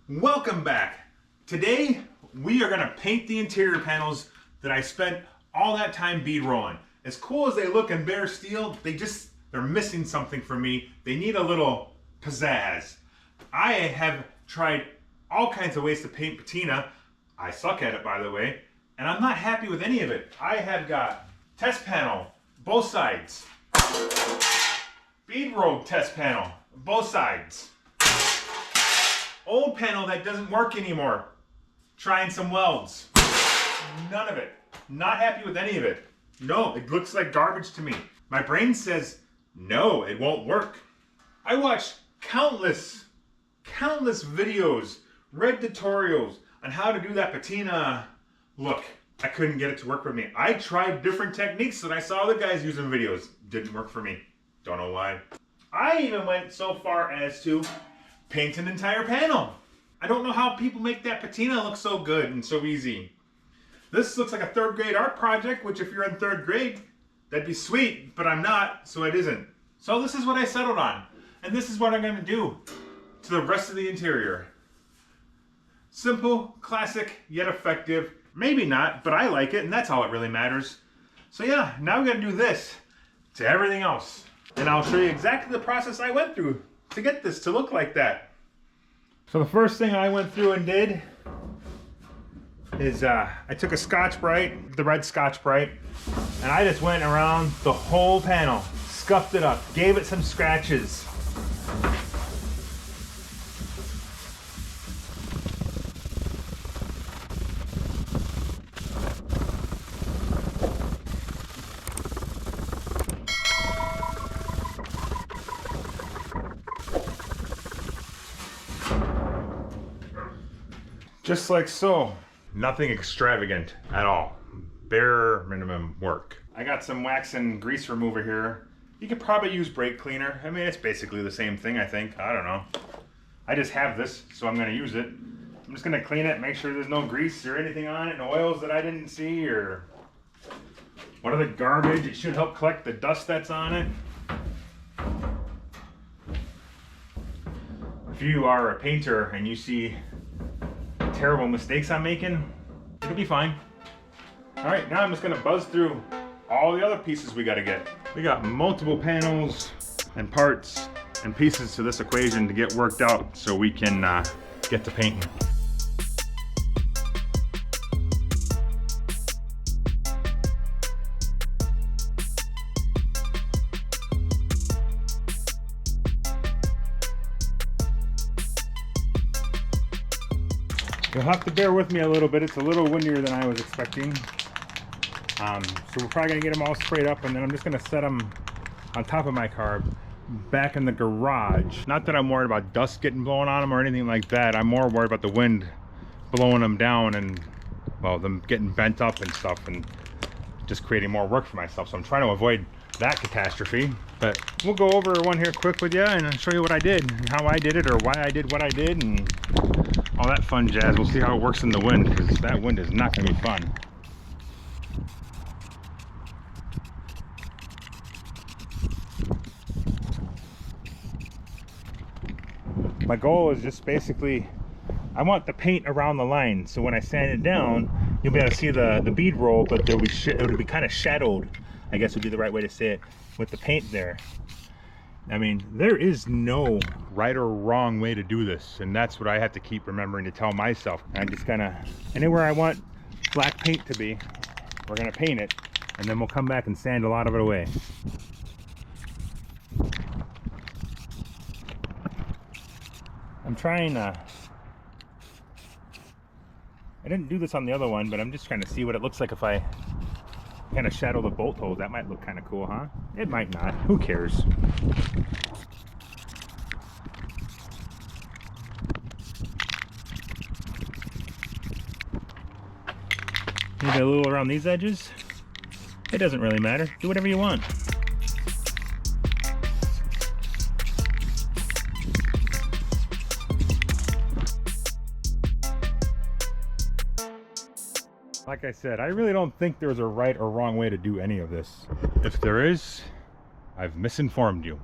Welcome back. Today we are going to paint the interior panels that I spent all that time bead rolling. As cool as they look in bare steel, they're missing something for me. They need a little pizzazz. I have tried all kinds of ways to paint patina. I suck at it, by the way, and I'm not happy with any of it. I have got test panel, both sides. Bead roll test panel, both sides. Old panel that doesn't work anymore. Trying some welds. None of it. Not happy with any of it. No, it looks like garbage to me. My brain says, no, it won't work. I watched countless videos, read tutorials on how to do that patina look. I couldn't get it to work for me. I tried different techniques that I saw other guys using videos. Didn't work for me. Don't know why. I even went so far as to paint an entire panel. I don't know how people make that patina look so good and so easy. This looks like a third grade art project, which if you're in third grade, that'd be sweet, but I'm not, so it isn't. So this is what I settled on, and this is what I'm gonna do to the rest of the interior. Simple, classic, yet effective. Maybe not, but I like it, and that's all that really matters. So yeah, now we're gonna do this to everything else. And I'll show you exactly the process I went through to get this to look like that. So the first thing I went through and did is I took a Scotch-Brite, the red Scotch-Brite, and I just went around the whole panel, scuffed it up, gave it some scratches. Just like so. Nothing extravagant at all. Bare minimum work. I got some wax and grease remover here. You could probably use brake cleaner. I mean, it's basically the same thing, I think. I don't know. I just have this, so I'm gonna use it. I'm just gonna clean it, make sure there's no grease or anything on it, no oils that I didn't see, or what other garbage. It should help collect the dust that's on it. If you are a painter and you see terrible mistakes I'm making, it'll be fine. All right, now I'm just gonna buzz through all the other pieces we gotta get. We got multiple panels and parts and pieces to this equation to get worked out so we can get to painting. You'll have to bear with me a little bit. It's a little windier than I was expecting. So we're probably gonna get them all sprayed up, and then I'm just gonna set them on top of my car back in the garage. Not that I'm worried about dust getting blown on them or anything like that. I'm more worried about the wind blowing them down and, well, them getting bent up and stuff and just creating more work for myself. So I'm trying to avoid that catastrophe. But we'll go over one here quick with you and I'll show you what I did and how I did it, or why I did what I did, and all that fun jazz. We'll see how it works in the wind, because that wind is not going to be fun. My goal is just basically, I want the paint around the line, so when I sand it down, you'll be able to see the bead roll, but it'll be kind of shadowed, I guess would be the right way to say it, with the paint there. I mean, there is no right or wrong way to do this, and that's what I have to keep remembering to tell myself. I'm just gonna, anywhere I want black paint to be, we're gonna paint it, and then we'll come back and sand a lot of it away. I'm trying I didn't do this on the other one, but I'm just trying to see what it looks like if I kind of shadow the bolt holes. That might look kind of cool, huh? It might not. Who cares? Maybe a little around these edges. It doesn't really matter. Do whatever you want. Like I said, I really don't think there's a right or wrong way to do any of this. If there is, I've misinformed you.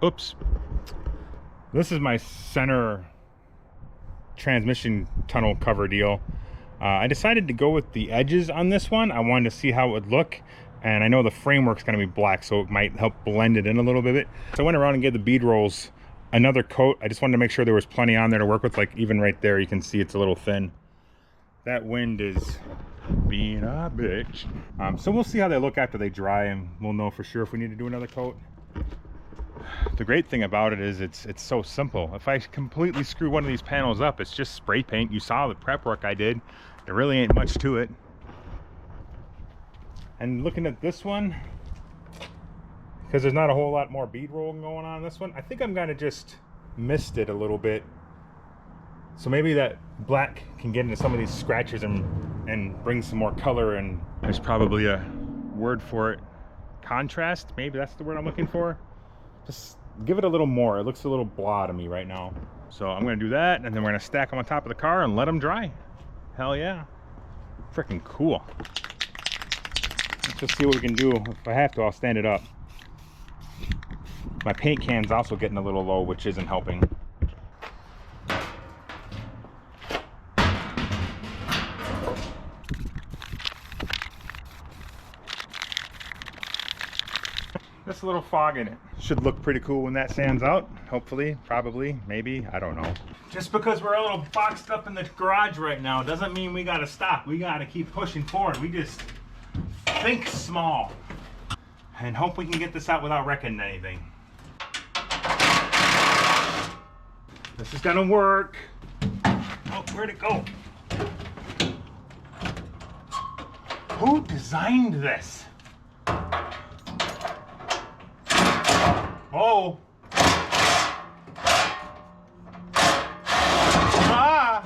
Oops. This is my center transmission tunnel cover deal. I decided to go with the edges on this one. I wanted to see how it would look, and I know the framework's going to be black, so it might help blend it in a little bit. So I went around and gave the bead rolls another coat. I just wanted to make sure there was plenty on there to work with. Like even right there, you can see it's a little thin. That wind is being a bitch. So we'll see how they look after they dry, and we'll know for sure if we need to do another coat. The great thing about it is it's so simple. If I completely screw one of these panels up, it's just spray paint. You saw the prep work I did. There really ain't much to it. And looking at this one, because there's not a whole lot more bead rolling going on this one, I think I'm gonna just mist it a little bit. So maybe that black can get into some of these scratches and bring some more color, and there's probably a word for it. Contrast, maybe that's the word I'm looking for. Just give it a little more. It looks a little blah to me right now. So I'm gonna do that, and then we're gonna stack them on top of the car and let them dry. Hell yeah. Freaking cool. Let's just see what we can do. If I have to, I'll stand it up. My paint can's also getting a little low, which isn't helping. Just a little fog in it. Should look pretty cool when that sands out. Hopefully, probably, maybe, I don't know. Just because we're a little boxed up in the garage right now doesn't mean we gotta stop. We gotta keep pushing forward. We just think small and hope we can get this out without wrecking anything. This is gonna work. Oh, where'd it go? Who designed this? Oh. Ah.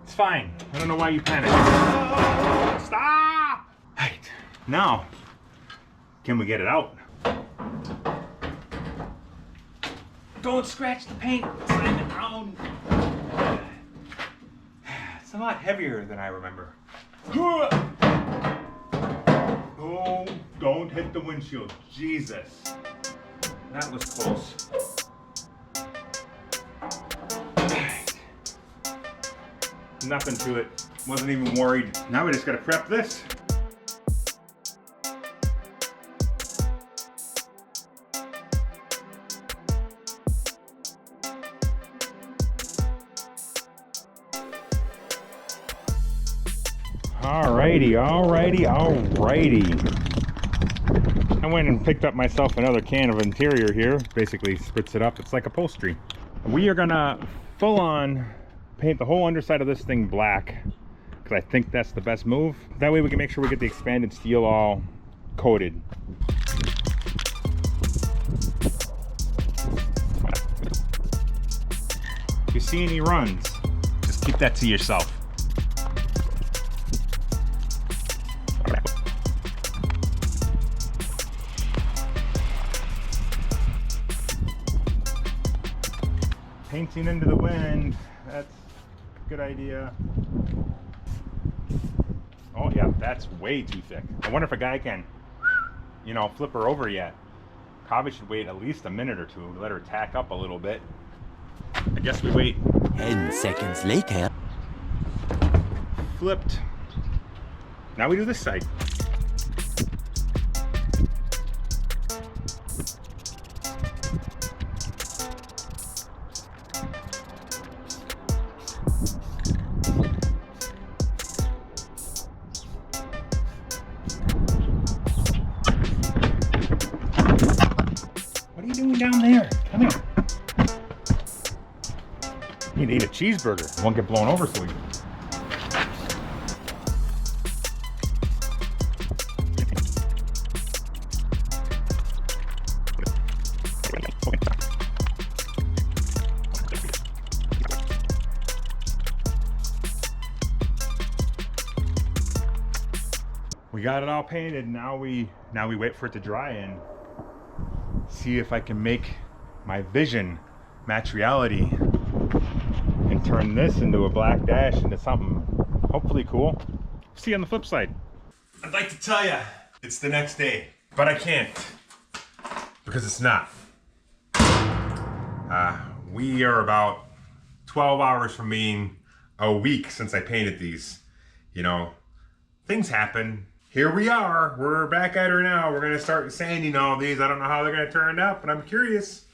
It's fine. I don't know why you panicked. Oh, stop! Right. Now, can we get it out? Don't scratch the paint, Simon. It's a lot heavier than I remember. Oh, don't hit the windshield. Jesus. That was close. Nothing to it. Wasn't even worried. Now we just gotta prep this. Alrighty. I went and picked up myself another can of interior here. Basically spritz it up. It's like upholstery. We are gonna full on paint the whole underside of this thing black, because I think that's the best move. That way we can make sure we get the expanded steel all coated. If you see any runs, just keep that to yourself. Painting into the wind, that's a good idea. Oh yeah, that's way too thick. I wonder if a guy can, you know, flip her over yet. Probably should wait at least a minute or two to let her tack up a little bit. I guess we wait. 10 seconds later. Flipped. Now we do this side. What are you doing down there? Come here. You need to eat a cheeseburger. It won't get blown over so easy. We got it all painted. Now we wait for it to dry and see if I can make my vision match reality and turn this into a black dash into something hopefully cool. See you on the flip side. I'd like to tell you it's the next day, but I can't because it's not. We are about 12 hours from being a week since I painted these. You know, things happen. Here we are, we're back at her now. We're gonna start sanding all these. I don't know how they're gonna turn out, but I'm curious.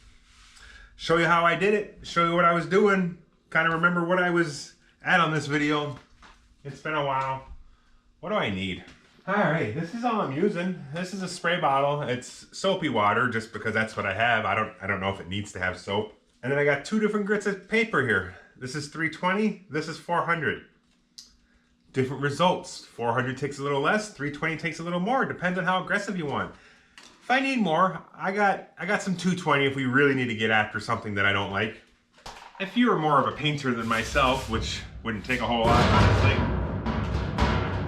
Show you how I did it, show you what I was doing, kind of remember what I was at on this video. It's been a while. What do I need? All right, this is all I'm using. This is a spray bottle. It's soapy water just because that's what I have. I don't know if it needs to have soap. And then I got two different grits of paper here. This is 320, this is 400. Different results. 400 takes a little less, 320 takes a little more. Depends on how aggressive you want. If I need more, I got some 220 if we really need to get after something that I don't like. If you are more of a painter than myself, which wouldn't take a whole lot, honestly,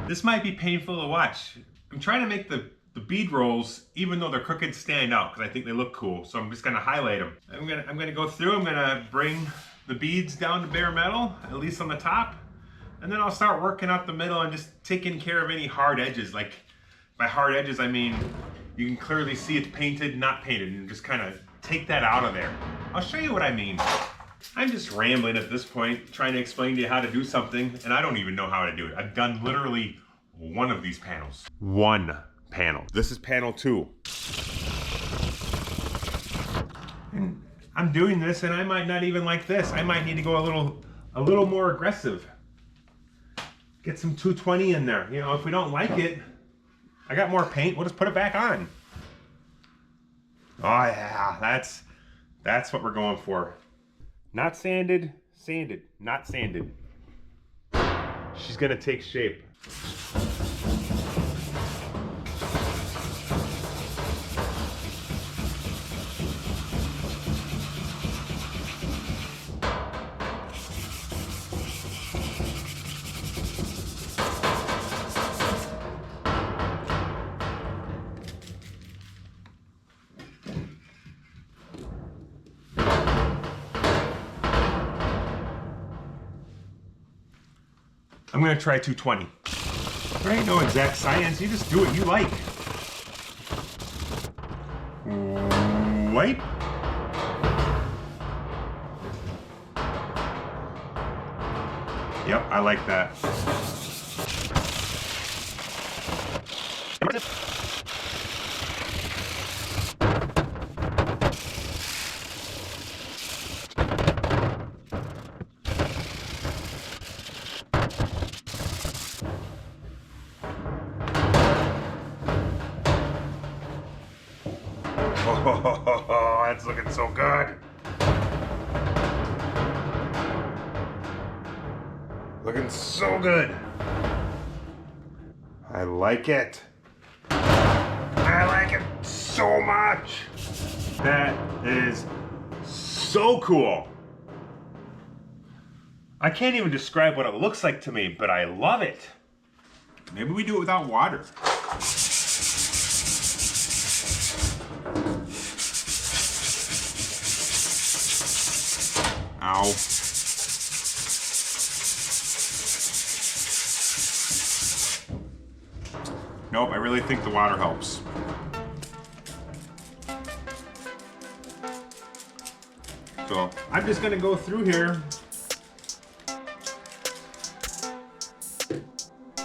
this might be painful to watch. I'm trying to make the bead rolls, even though they're crooked, stand out because I think they look cool. So I'm just gonna highlight them. I'm gonna go through. I'm gonna bring the beads down to bare metal, at least on the top. And then I'll start working up the middle and just taking care of any hard edges. Like, by hard edges, I mean, you can clearly see it's painted, not painted, and just kind of take that out of there. I'll show you what I mean. I'm just rambling at this point, trying to explain to you how to do something, and I don't even know how to do it. I've done literally one of these panels. One panel. This is panel 2. And I'm doing this, and I might not even like this. I might need to go a little more aggressive. Get some 220 in there. You know, if we don't like it, I got more paint, we'll just put it back on. Oh yeah, that's what we're going for. Not sanded, sanded, not sanded. She's gonna take shape. I'm gonna try 220. There ain't no exact science, you just do what you like. Wipe. Yep, I like that. Oh, that's looking so good. Looking so good. I like it. I like it so much. That is so cool. I can't even describe what it looks like to me, but I love it. Maybe we do it without water. Ow. Nope, I really think the water helps. So I'm just gonna go through here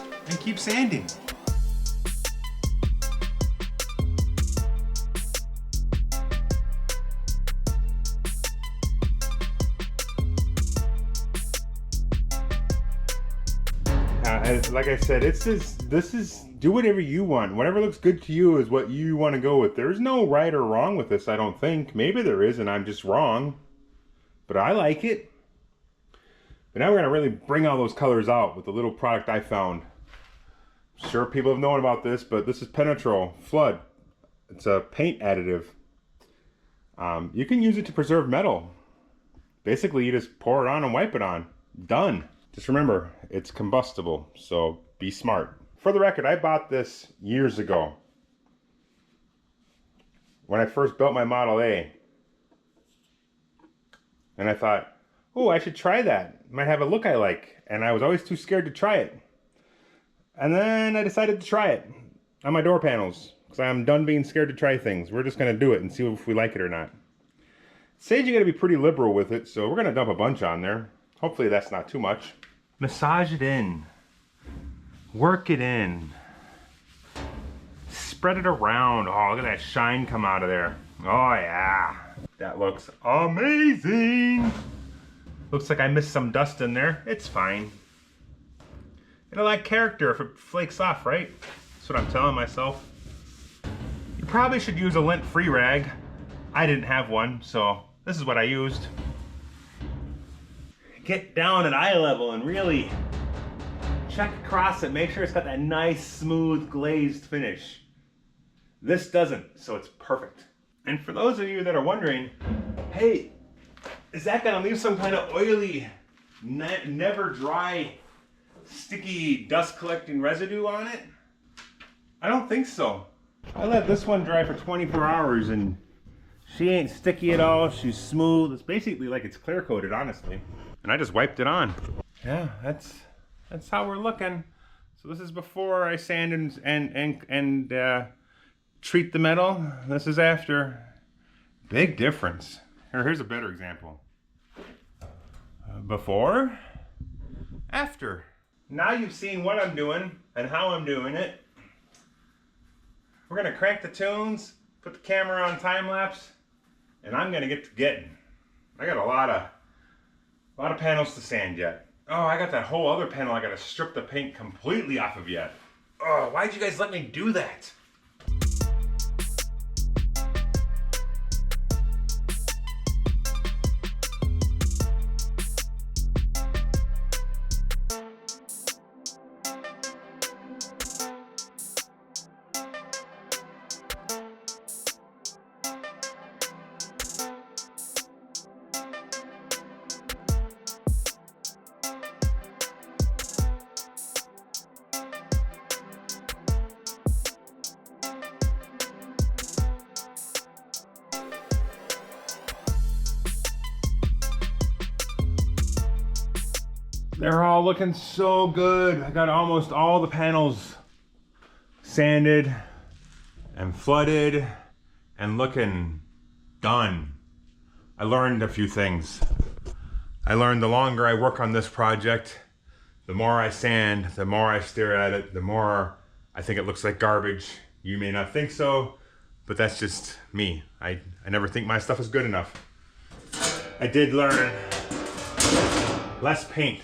and keep sanding. Like I said, this is do whatever you want. Whatever looks good to you is what you want to go with. There's no right or wrong with this, I don't think. Maybe there is and I'm just wrong. But I like it. But now we're gonna really bring all those colors out with the little product I found. I'm sure people have known about this, but this is Penetrol Flood. It's a paint additive. You can use it to preserve metal. Basically, you just pour it on and wipe it on. Done. Just remember, it's combustible, so be smart. For the record, I bought this years ago. When I first built my Model A. And I thought, oh, I should try that. It might have a look I like. And I was always too scared to try it. And then I decided to try it on my door panels. Because I'm done being scared to try things. We're just going to do it and see if we like it or not. Sage, you got to be pretty liberal with it, so we're going to dump a bunch on there. Hopefully that's not too much. Massage it in. Work it in. Spread it around. Oh, look at that shine come out of there. Oh yeah. That looks amazing. Looks like I missed some dust in there. It's fine. It'll add character if it flakes off, right? That's what I'm telling myself. You probably should use a lint-free rag. I didn't have one, so this is what I used. Get down at eye level and really check across it. Make sure it's got that nice, smooth, glazed finish. This doesn't, so it's perfect. And for those of you that are wondering, hey, is that gonna leave some kind of oily, never dry, sticky, dust collecting residue on it? I don't think so. I let this one dry for 24 hours and she ain't sticky at all. She's smooth. It's basically like it's clear coated, honestly. And I just wiped it on. Yeah, that's how we're looking. So this is before I sand and treat the metal. This is after. Big difference. Here's a better example. Before, after. Now you've seen what I'm doing and how I'm doing it. We're gonna crank the tunes, put the camera on time lapse, and I'm gonna get to getting. I got a lot of panels to sand yet. Oh, I got that whole other panel I gotta strip the paint completely off of yet. Oh, why'd you guys let me do that? They're all looking so good. I got almost all the panels sanded and flooded and looking done. I learned a few things. I learned the longer I work on this project, the more I sand, the more I stare at it, the more I think it looks like garbage. You may not think so, but that's just me. I never think my stuff is good enough. I did learn less paint.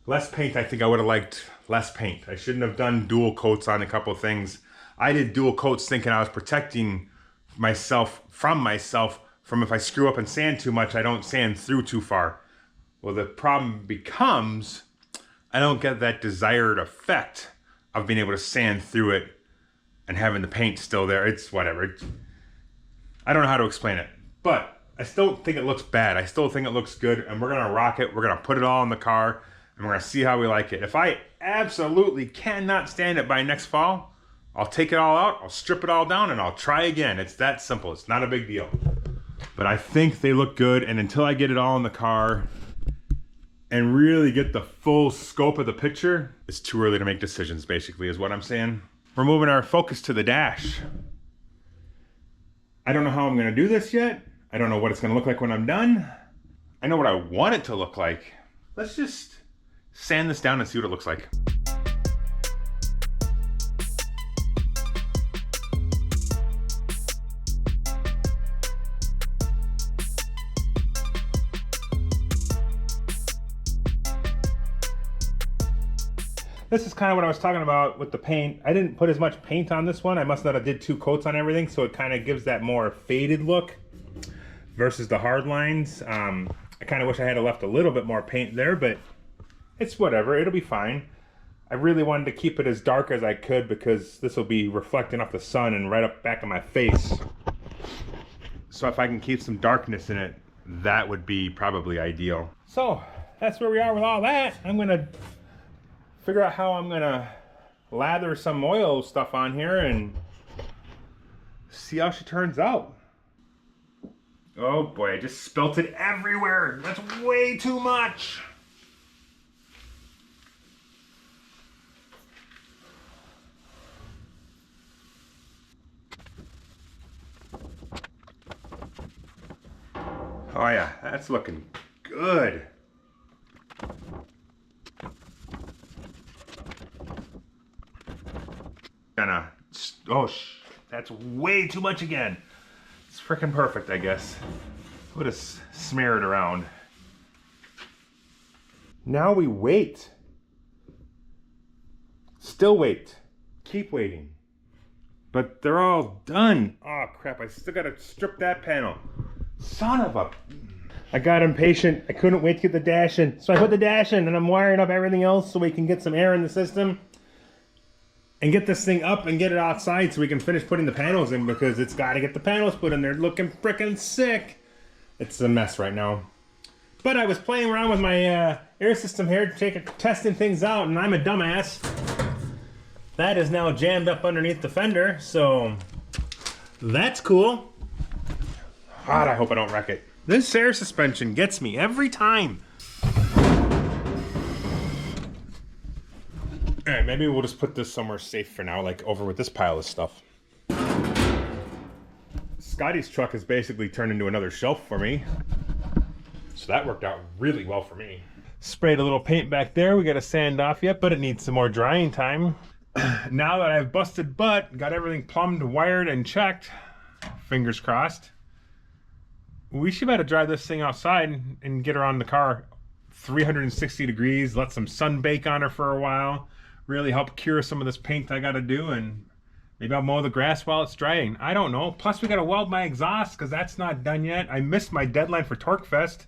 Less paint, I think I would have liked less paint. I shouldn't have done dual coats on a couple of things. I did dual coats thinking I was protecting myself from if I screw up and sand too much, I don't sand through too far. Well, the problem becomes I don't get that desired effect of being able to sand through it and having the paint still there. It's whatever. I don't know how to explain it, but I still think it looks bad. I still think it looks good, and we're gonna rock it. We're gonna put it all in the car, and we're gonna see how we like it. If I absolutely cannot stand it by next fall, I'll take it all out, I'll strip it all down, and I'll try again. It's that simple. It's not a big deal. But I think they look good, and until I get it all in the car and really get the full scope of the picture, it's too early to make decisions, basically, is what I'm saying. We're moving our focus to the dash. I don't know how I'm gonna do this yet. I don't know what it's gonna look like when I'm done. I know what I want it to look like. Let's just sand this down and see what it looks like. This is kind of what I was talking about with the paint. I didn't put as much paint on this one. I must not have did 2 coats on everything, so it kind of gives that more faded look versus the hard lines. I kind of wish I had left a little bit more paint there, but it's whatever, it'll be fine. I really wanted to keep it as dark as I could because this will be reflecting off the sun and right up back in my face. So if I can keep some darkness in it, that would be probably ideal. So that's where we are with all that. I'm gonna figure out how I'm gonna lather some oil stuff on here and see how she turns out. Oh boy, I just spilt it everywhere. That's way too much. Oh yeah, that's looking good. That's way too much again. It's freaking perfect, I guess. We'll just smear it around. Now we wait. Still wait. Keep waiting. But they're all done. Oh crap, I still gotta strip that panel. Son of a... I got impatient. I couldn't wait to get the dash in. So I put the dash in and I'm wiring up everything else so we can get some air in the system. And get this thing up and get it outside so we can finish putting the panels in, because it's got to get the panels put in. They're looking freaking sick. It's a mess right now. But I was playing around with my air system here, testing things out, and I'm a dumbass. That is now jammed up underneath the fender, so that's cool. God, I hope I don't wreck it. This air suspension gets me every time. All right, maybe we'll just put this somewhere safe for now, like over with this pile of stuff. Scotty's truck has basically turned into another shelf for me. So that worked out really well for me. Sprayed a little paint back there. We got to sand off yet, but it needs some more drying time. Now that I've busted butt, got everything plumbed, wired, and checked, fingers crossed, we should be able to drive this thing outside and get her on the car 360 degrees, let some sun bake on her for a while. Really help cure some of this paint I gotta do, and maybe I'll mow the grass while it's drying. I don't know. Plus we gotta weld my exhaust because that's not done yet. I missed my deadline for Torque Fest.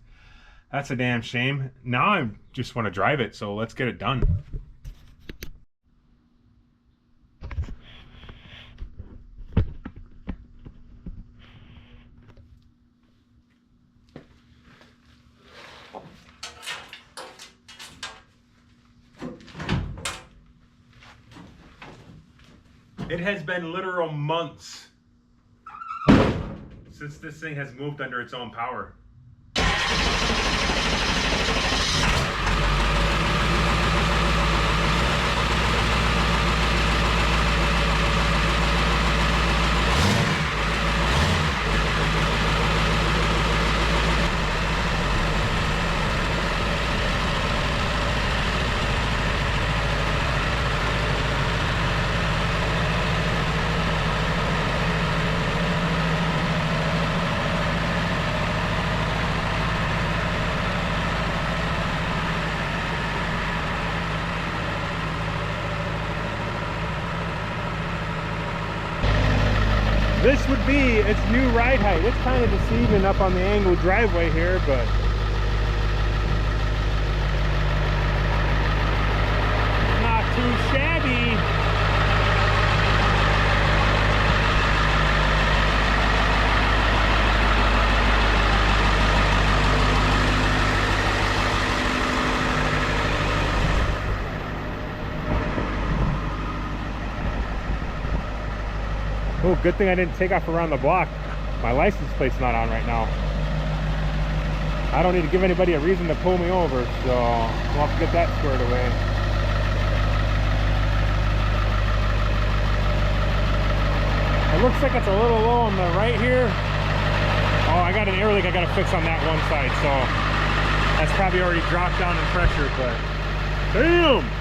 That's a damn shame. Now I just want to drive it, so let's get it done. It has been literal months since this thing has moved under its own power. This would be its new ride height. It's kind of deceiving up on the angled driveway here, but not too shabby. Oh, good thing I didn't take off around the block. My license plate's not on right now. I don't need to give anybody a reason to pull me over, so we'll have to get that squared away. It looks like it's a little low on the right here. Oh, I got an air leak I gotta fix on that one side, so that's probably already dropped down in pressure, but damn!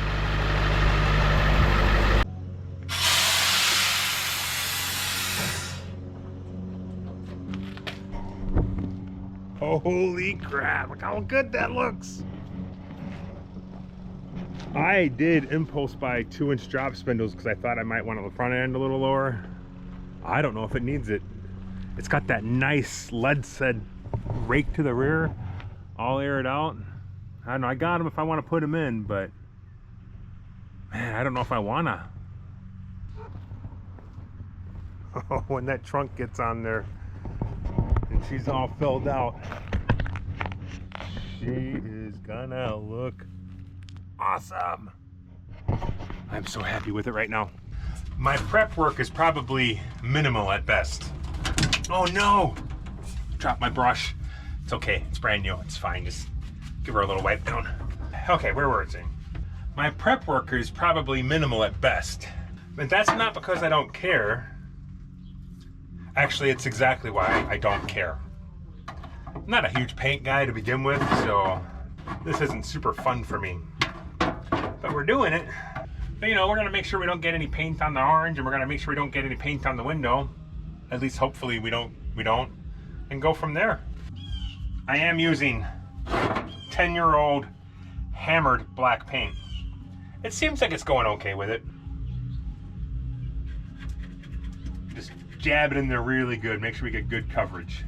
Holy crap, look how good that looks. I did impulse buy 2-inch drop spindles because I thought I might want the front end a little lower. I don't know if it needs it. It's got that nice lead set rake to the rear, all aired out. I don't know, I got them if I want to put them in, but man, I don't know if I wanna. Oh, when that trunk gets on there and she's all filled out, she is gonna look awesome. I'm so happy with it right now. My prep work is probably minimal at best. Oh no! Dropped my brush. It's okay, it's brand new, it's fine. Just give her a little wipe down. Okay, where were it? My prep work is probably minimal at best. But that's not because I don't care. Actually, it's exactly why I don't care. I'm not a huge paint guy to begin with, so this isn't super fun for me. But we're doing it. But you know, we're gonna make sure we don't get any paint on the orange, and we're gonna make sure we don't get any paint on the window. At least hopefully we don't, and go from there. I am using 10-year-old hammered black paint. It seems like it's going okay with it. Just jab it in there really good, make sure we get good coverage.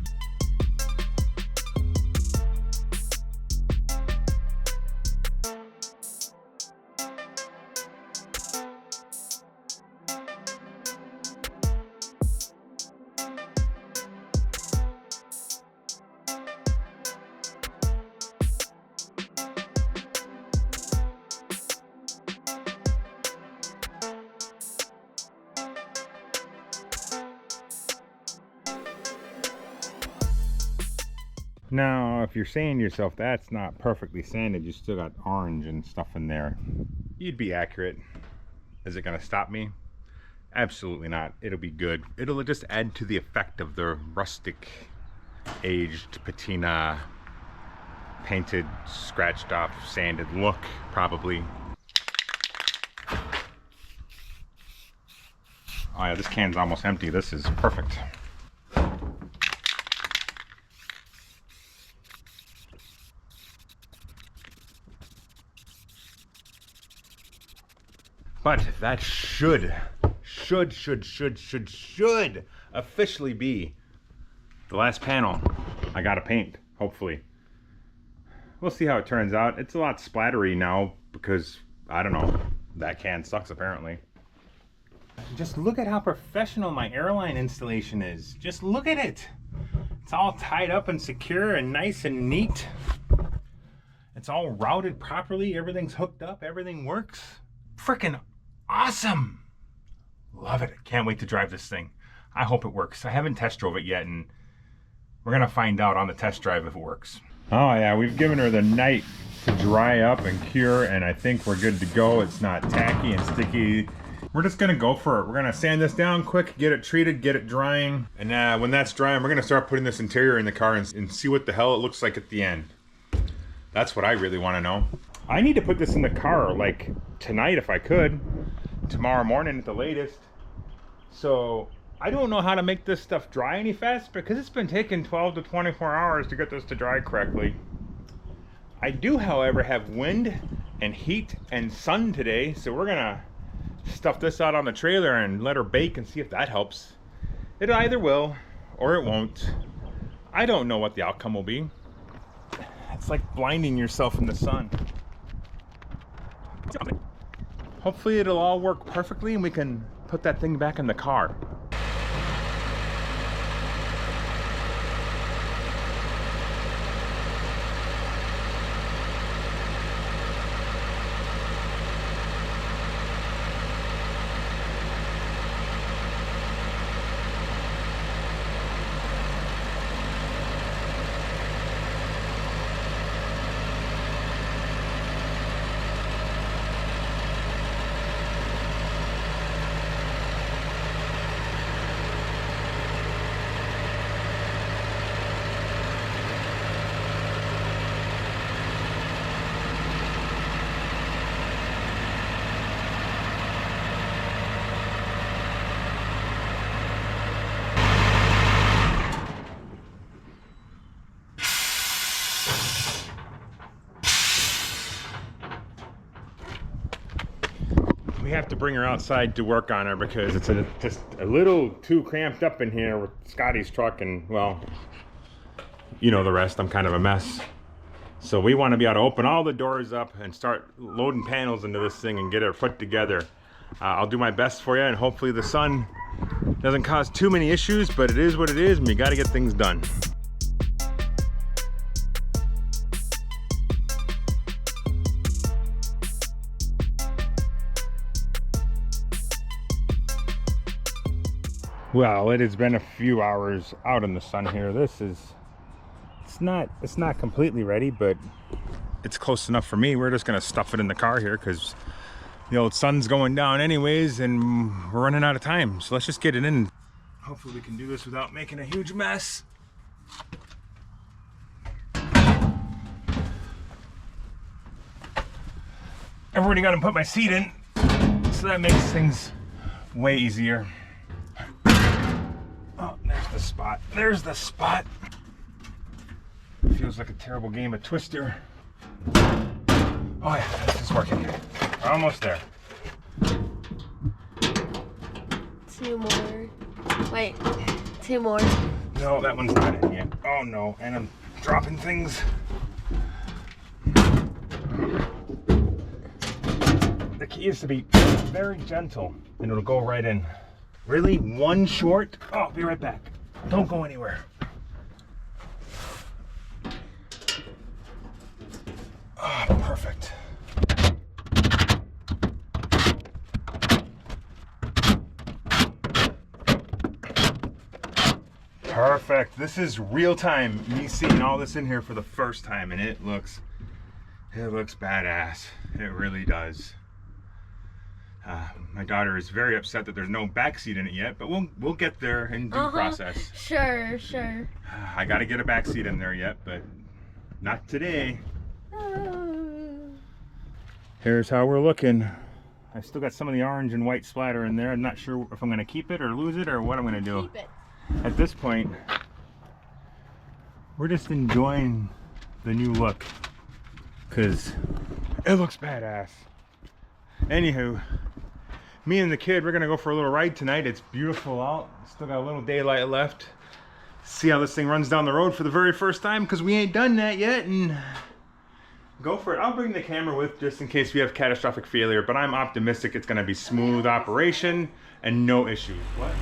Now, if you're saying to yourself, that's not perfectly sanded, you still got orange and stuff in there, you'd be accurate. Is it gonna stop me? Absolutely not. It'll be good. It'll just add to the effect of the rustic, aged patina, painted, scratched off, sanded look, probably. Oh yeah, this can's almost empty. This is perfect. But that should officially be the last panel I gotta paint, hopefully. We'll see how it turns out. It's a lot splattery now because, I don't know, that can sucks apparently. Just look at how professional my airline installation is. Just look at it. It's all tied up and secure and nice and neat. It's all routed properly. Everything's hooked up. Everything works. Freaking awesome. Love it. Can't wait to drive this thing. I hope it works. I haven't test drove it yet, and we're gonna find out on the test drive if it works. Oh yeah, we've given her the night to dry up and cure, and I think we're good to go. It's not tacky and sticky. We're just gonna go for it. We're gonna sand this down quick, get it treated, get it drying, and when that's drying, we're gonna start putting this interior in the car and see what the hell it looks like at the end. That's what I really want to know. I need to put this in the car like tonight if I could, tomorrow morning at the latest. So I don't know how to make this stuff dry any fast because it's been taking 12 to 24 hours to get this to dry correctly. I do, however, have wind and heat and sun today, so we're gonna stuff this out on the trailer and let her bake and see if that helps. It either will or it won't. I don't know what the outcome will be. It's like blinding yourself in the sun. Hopefully it'll all work perfectly and we can put that thing back in the car. We have to bring her outside to work on her because it's just a little too cramped up in here with Scotty's truck, and well, you know the rest. I'm kind of a mess. So we want to be able to open all the doors up and start loading panels into this thing and get her put together. I'll do my best for you, and hopefully the sun doesn't cause too many issues, but it is what it is and we got to get things done. Well, it has been a few hours out in the sun here. It's not completely ready, but it's close enough for me. We're just gonna stuff it in the car here because the old sun's going down anyways and we're running out of time. So let's just get it in. Hopefully we can do this without making a huge mess. I've already got to put my seat in. so that makes things way easier. Oh, there's the spot. There's the spot. Feels like a terrible game of Twister. Oh yeah, this is working. We're almost there. 2 more. Wait, 2 more. No, that one's not in yet. Oh no, and I'm dropping things. The key is to be very gentle and it'll go right in. Really? 1 short? Oh, I'll be right back. Don't go anywhere. Ah, oh, perfect. Perfect. This is real time. Me seeing all this in here for the first time, and it looks badass. It really does. My daughter is very upset that there's no backseat in it yet, but we'll get there in due process. Sure. I got to get a backseat in there yet, but not today. Here's how we're looking. I still got some of the orange and white splatter in there. I'm not sure if I'm going to keep it or lose it or what I'm going to do. Keep it. At this point, we're just enjoying the new look because it looks badass. Anywho, me and the kid, we're gonna go for a little ride tonight. It's beautiful out. Still got a little daylight left. See how this thing runs down the road for the very first time because we ain't done that yet, and go for it. I'll bring the camera with just in case we have catastrophic failure, but I'm optimistic it's gonna be smooth operation and no issues. What?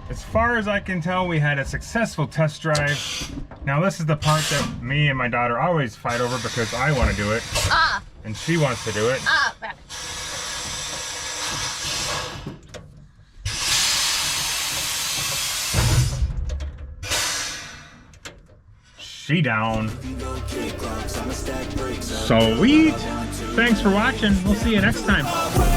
As far as I can tell, we had a successful test drive. Now this is the part that me and my daughter always fight over because I want to do it. And she wants to do it. She down. Sweet. Thanks for watching. We'll see you next time.